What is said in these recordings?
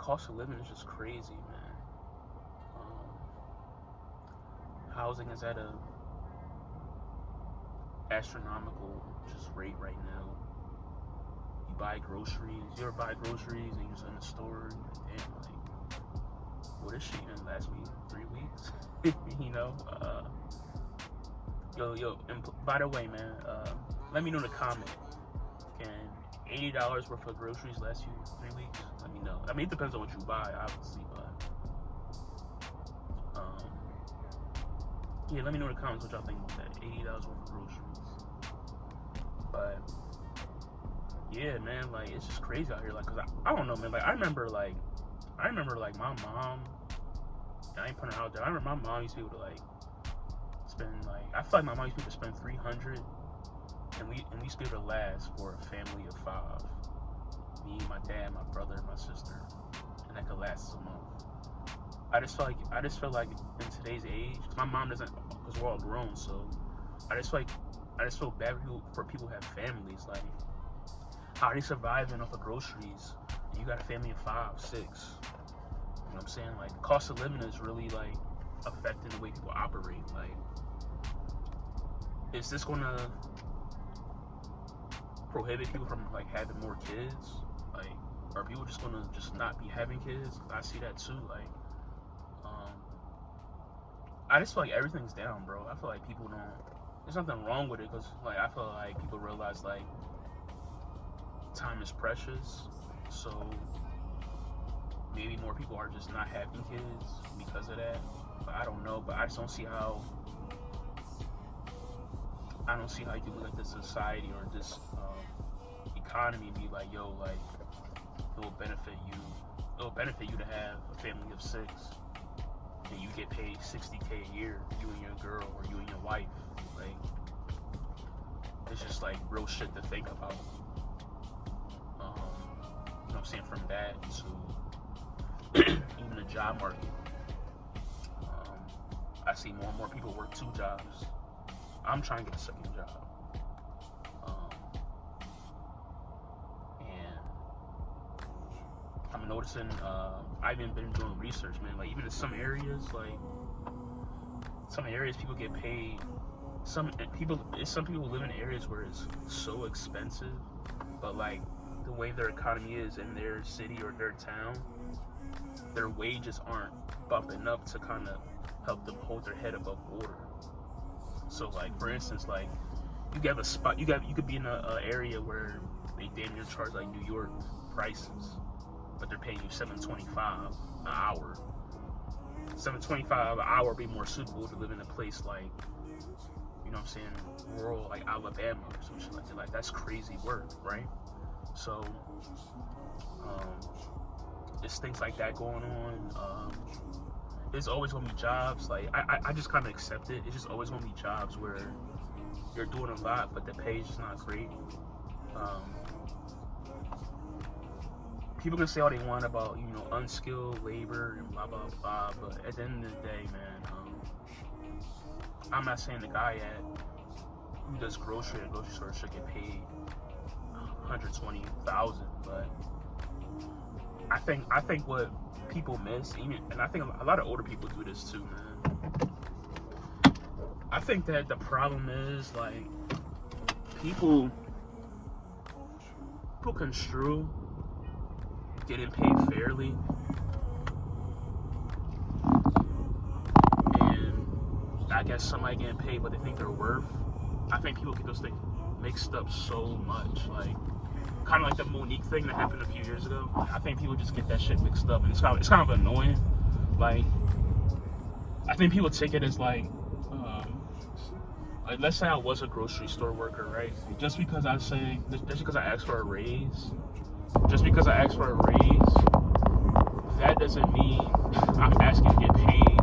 cost of living is just crazy, man. Housing is at a astronomical just rate right now. You buy groceries. You ever buy groceries and you're just in the store and you're like, damn, like, well, this shit even last me 3 weeks. you know. Yo, and by the way, man, let me know in the comment. Can $80 worth of groceries last you 3 weeks? Let me know. I mean, it depends on what you buy, obviously, but yeah, let me know in the comments what y'all think about that. $80 worth of groceries. But yeah, man, like it's just crazy out here. Like, cause I don't know, man. Like I remember like my mom. I ain't putting her out there. I remember my mom used to be able to like spend like I feel like my mom used to be able to spend 300, and we used to be able to last for a family of 5. Me, my dad, my brother, and my sister, and that could last a month. I just feel like in today's age, my mom doesn't, because we're all grown. So I just feel bad for people who have families. Like, how are they surviving off of groceries? And you got a family of 5, 6. You know what I'm saying? Like, the cost of living is really like affecting the way people operate. Like, is this gonna prohibit people from like having more kids? Like, are people just gonna just not be having kids? I see that too. Like, I just feel like everything's down, bro. I feel like people don't. There's nothing wrong with it, because like I feel like people realize like time is precious, so maybe more people are just not having kids because of that. But I don't know. But I just don't see how. I don't see how you can look at this society or this economy and be like, yo, like it will benefit you. It will benefit you to have a family of 6, and you get paid $60K a year, you and your girl or you and your wife. Like, it's just like real shit to think about. You know what I'm saying? From that to even the job market. I see more and more people work 2 jobs. I'm trying to get a second job. And I'm noticing, I've even been doing research, man. Like, even in some areas, people get paid. Some people live in areas where it's so expensive, but like the way their economy is in their city or their town, their wages aren't bumping up to kind of help them hold their head above water. So, like, for instance, like you get a spot, you could be in a area where they damn near charge like New York prices, but they're paying you $7.25 an hour. $7.25 an hour would be more suitable to live in a place like, you know what I'm saying, rural like Alabama or some shit like that. Like, that's crazy work, right? So, there's things like that going on. There's always gonna be jobs. Like, I just kind of accept it. It's just always gonna be jobs where you're doing a lot, but the pay is just not great. People can say all they want about, you know, unskilled labor and blah, blah, blah, but at the end of the day, man, I'm not saying the guy who does grocery at a grocery store should get paid $120,000, but I think what people miss, and I think a lot of older people do this too, man. I think that the problem is, like, people construe getting paid fairly and I guess somebody getting paid what they think they're worth. I think people get those things mixed up so much. Like, kind of like the Monique thing that happened a few years ago. I think people just get that shit mixed up, and it's kind of annoying. Like, I think people take it as like let's say I was a grocery store worker, right? Just because I asked for a raise, that doesn't mean I'm asking to get paid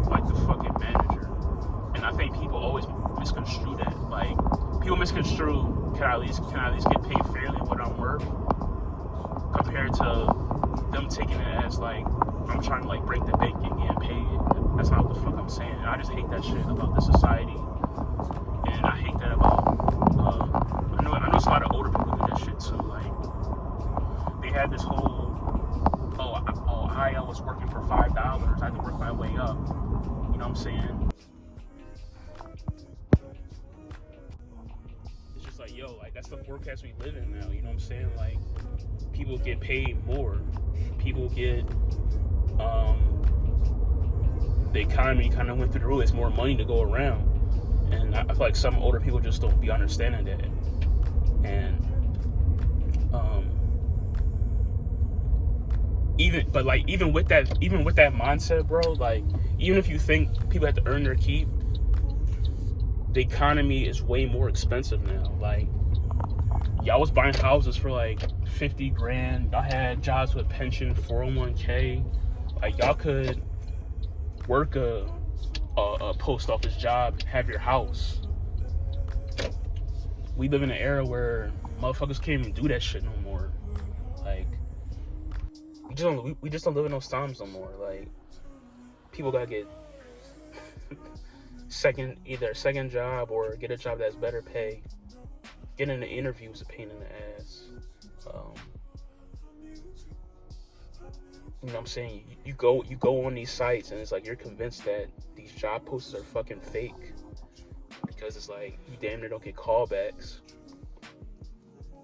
like the fucking manager. And I think people always misconstrue that. Like, people misconstrue, can I at least get paid fairly what I'm worth, compared to them taking it as like I'm trying to like break the bank and get paid. That's not what the fuck I'm saying. I just hate that shit about this society, and I hate that about. I know it's a lot of older people do that shit too. Like, they had this whole was working for $5. I had to work my way up. You know what I'm saying? It's just like, yo, like that's the forecast we live in now. You know what I'm saying? Like people get paid more. People get the economy kind of went through the roof. There's more money to go around, and I feel like some older people just don't be understanding that. And even with that mindset, bro, like even if you think people have to earn their keep, the economy is way more expensive now. Like y'all was buying houses for like 50 grand. Y'all had jobs with pension, 401k. Like y'all could work a post office job, have your house. We live in an era where motherfuckers can't even do that shit no more. Like we just don't live in those times no more. Like people gotta get either a second job or get a job that's better pay. Getting an interview is a pain in the ass. You know what I'm saying? You go on these sites and it's like you're convinced that these job posts are fucking fake because it's like you damn near don't get callbacks.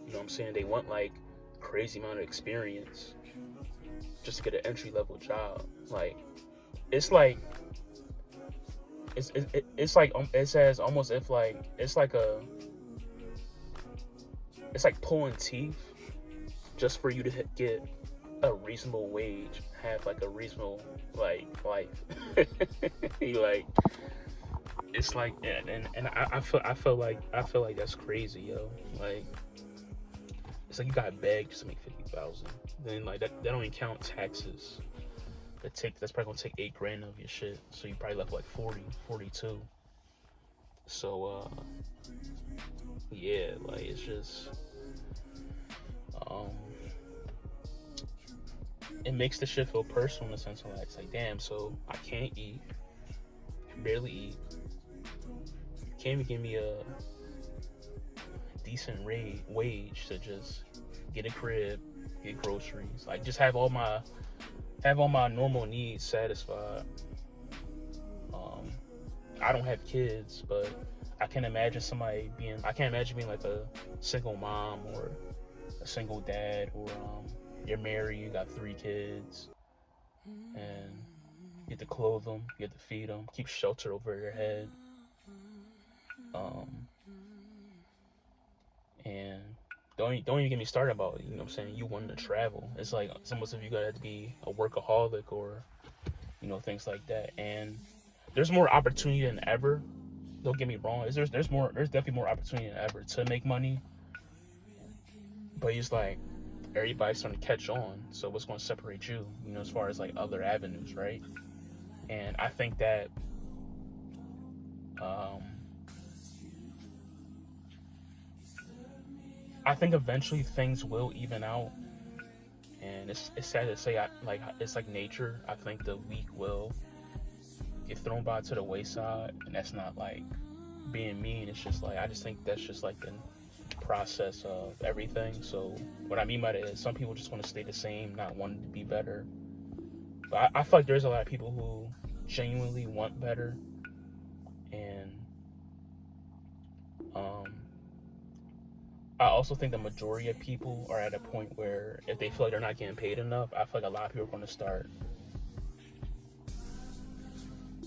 You know what I'm saying? They want like crazy amount of experience just to get an entry level job. Like it's like it says almost if like it's like pulling teeth just for you to get a reasonable wage, have like a reasonable like life. Like it's like and I feel like that's crazy, yo. Like it's like you got begged just to make 50,000. Then like that don't even count taxes. That's probably gonna take $8 grand of your shit. So you probably left like 40, 42. So yeah, like it's just it makes the shit feel personal in the sense of like it's like damn, so I can't eat, barely eat. You can't even give me a decent wage to just get a crib, get groceries, like just have all my normal needs satisfied. I don't have kids, but I can't imagine being like a single mom or a single dad, or you're married, you got 3 kids, and you have to clothe them, you have to feed them, keep shelter over their head, and don't even get me started about, you know what I'm saying, you wanting to travel. It's like it's almost if you gotta be a workaholic or, you know, things like that. And there's more opportunity than ever. Don't get me wrong. There's definitely more opportunity than ever to make money. But it's like everybody's starting to catch on. So what's going to separate you, you know, as far as like other avenues, right? And I think that eventually things will even out. And it's sad to say, it's like nature. I think the weak will get thrown by to the wayside, and that's not like being mean. It's just like I just think that's just like the process of everything. So what I mean by that is some people just want to stay the same, not wanting to be better. But I feel like there's a lot of people who genuinely want better, and I also think the majority of people are at a point where if they feel like they're not getting paid enough, I feel like a lot of people are going to start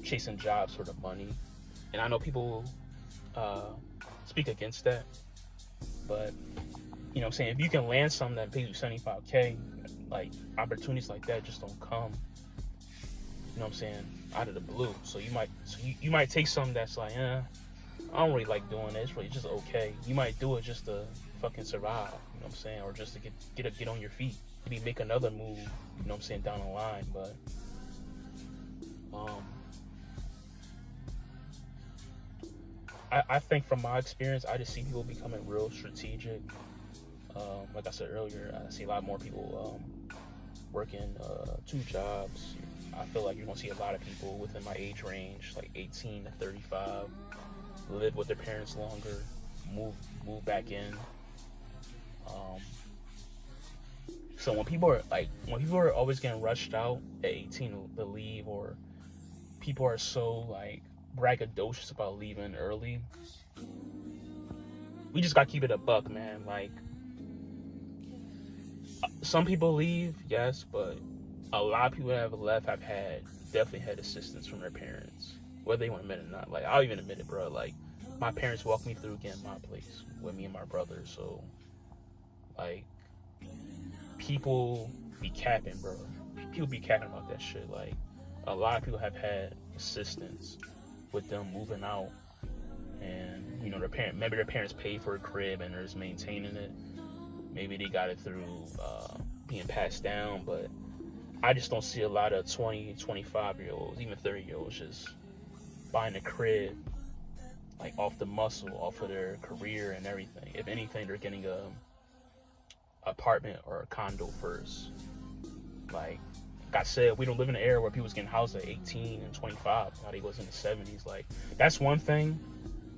chasing jobs for the money. And I know people speak against that, but you know what I'm saying, if you can land something that pays you 75K, like opportunities like that just don't come, you know what I'm saying, out of the blue. So you might take something that's like, I don't really like doing this, really just okay. You might do it just to fucking survive, you know what I'm saying, or just to get on your feet. Maybe make another move, you know what I'm saying, down the line. But I think from my experience, I just see people becoming real strategic. Like I said earlier, I see a lot more people working 2 jobs. I feel like you're gonna see a lot of people within my age range, like 18 to 35, live with their parents longer, move back in, So when people are always getting rushed out at 18 to leave, or people are so like braggadocious about leaving early, we just gotta keep it a buck, man. Like, some people leave, yes, but a lot of people that have left have definitely had assistance from their parents, whether they want to admit it or not. Like, I'll even admit it, bro. Like, my parents walked me through getting my place with me and my brother. So, like, people be capping, bro. People be capping about that shit. Like, a lot of people have had assistance with them moving out, and maybe their parents paid for a crib and they're just maintaining it. Maybe they got it through being passed down, but I just don't see a lot of 20, 25-year-olds, even 30-year-olds just buying a crib like off the muscle, off of their career and everything. If anything, they're getting a apartment or a condo first. Like I said, we don't live in an era where people was getting housed at 18 and 25, how they was in the 70s. Like, that's one thing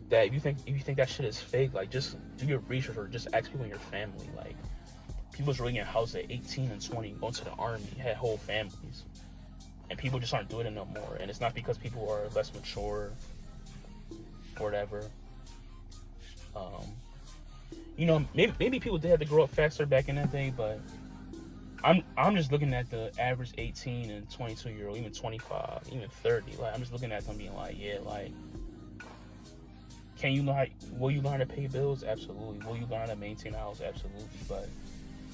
that if you think that shit is fake, like, just do your research or just ask people in your family. Like, people was really getting housed at 18 and 20, going to the army, had whole families, and people just aren't doing it no more. And it's not because people are less mature or whatever. Maybe people did have to grow up faster back in that day, but I'm just looking at the average 18 and 22-year-old, even 25, even 30. Like, I'm just looking at them being like, yeah, like, will you learn how to pay bills? Absolutely. Will you learn how to maintain a house? Absolutely. But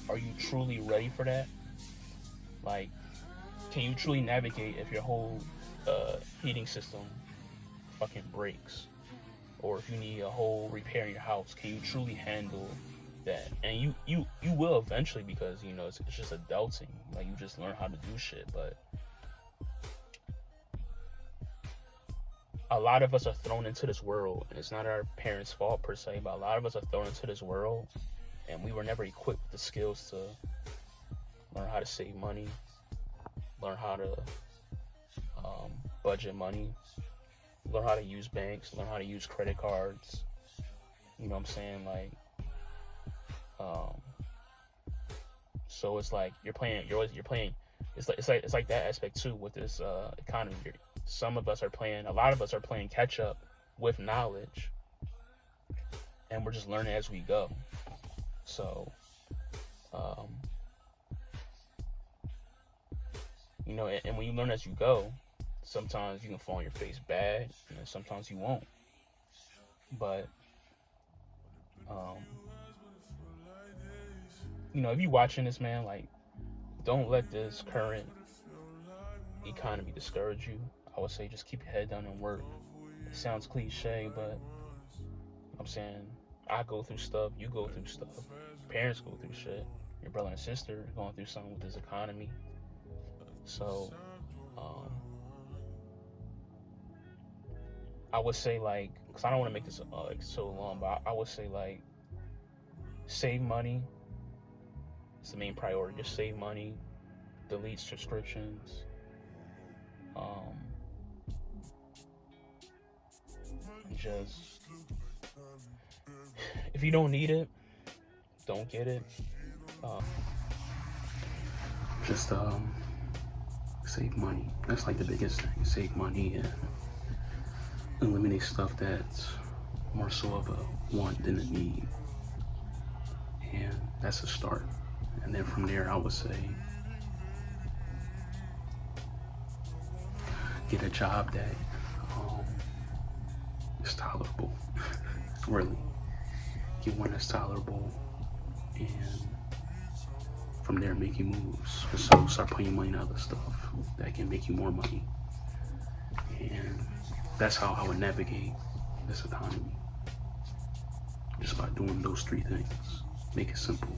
are you truly ready for that? Like, can you truly navigate if your whole heating system fucking breaks? Or if you need a whole repair in your house, can you truly handle that? And you will eventually, because it's just adulting. Like, you just learn how to do shit. But a lot of us are thrown into this world, and it's not our parents' fault per se, but a lot of us are thrown into this world, and we were never equipped with the skills to learn how to save money, learn how to budget money, learn how to use banks, learn how to use credit cards. You know what I'm saying? Like, so it's like you're playing. It's like that aspect too with this economy. A lot of us are playing catch up with knowledge, and we're just learning as we go. So, and when you learn as you go, sometimes you can fall on your face bad, and sometimes you won't. But, if you're watching this, man, like, don't let this current economy discourage you. I would say just keep your head down and work. It sounds cliche, but I'm saying, I go through stuff, you go through stuff, parents go through shit, your brother and sister are going through something with this economy. So, I would say, like, because I don't want to make this so long, but I would say, like, save money. It's the main priority. Just save money, delete subscriptions. Just, if you don't need it, don't get it. Just save money. That's like the biggest thing. Save money and eliminate stuff that's more so of a want than a need. And that's a start. And then from there, I would say, get a job that is tolerable. Really. Get one that's tolerable, and from there, making moves. So start putting money in other stuff that can make you more money. And that's how I would navigate this economy. Just by doing those three things. Make it simple.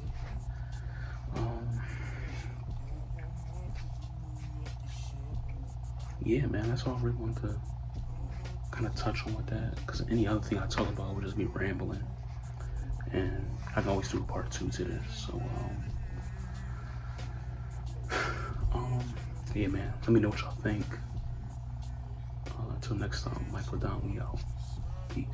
Yeah, man, that's all I really wanted to kind of touch on with that. Because any other thing I talk about would just be rambling. And I can always do a part 2 to this. So, yeah, man, let me know what y'all think. Until next time, Michael Don, we out. Peace.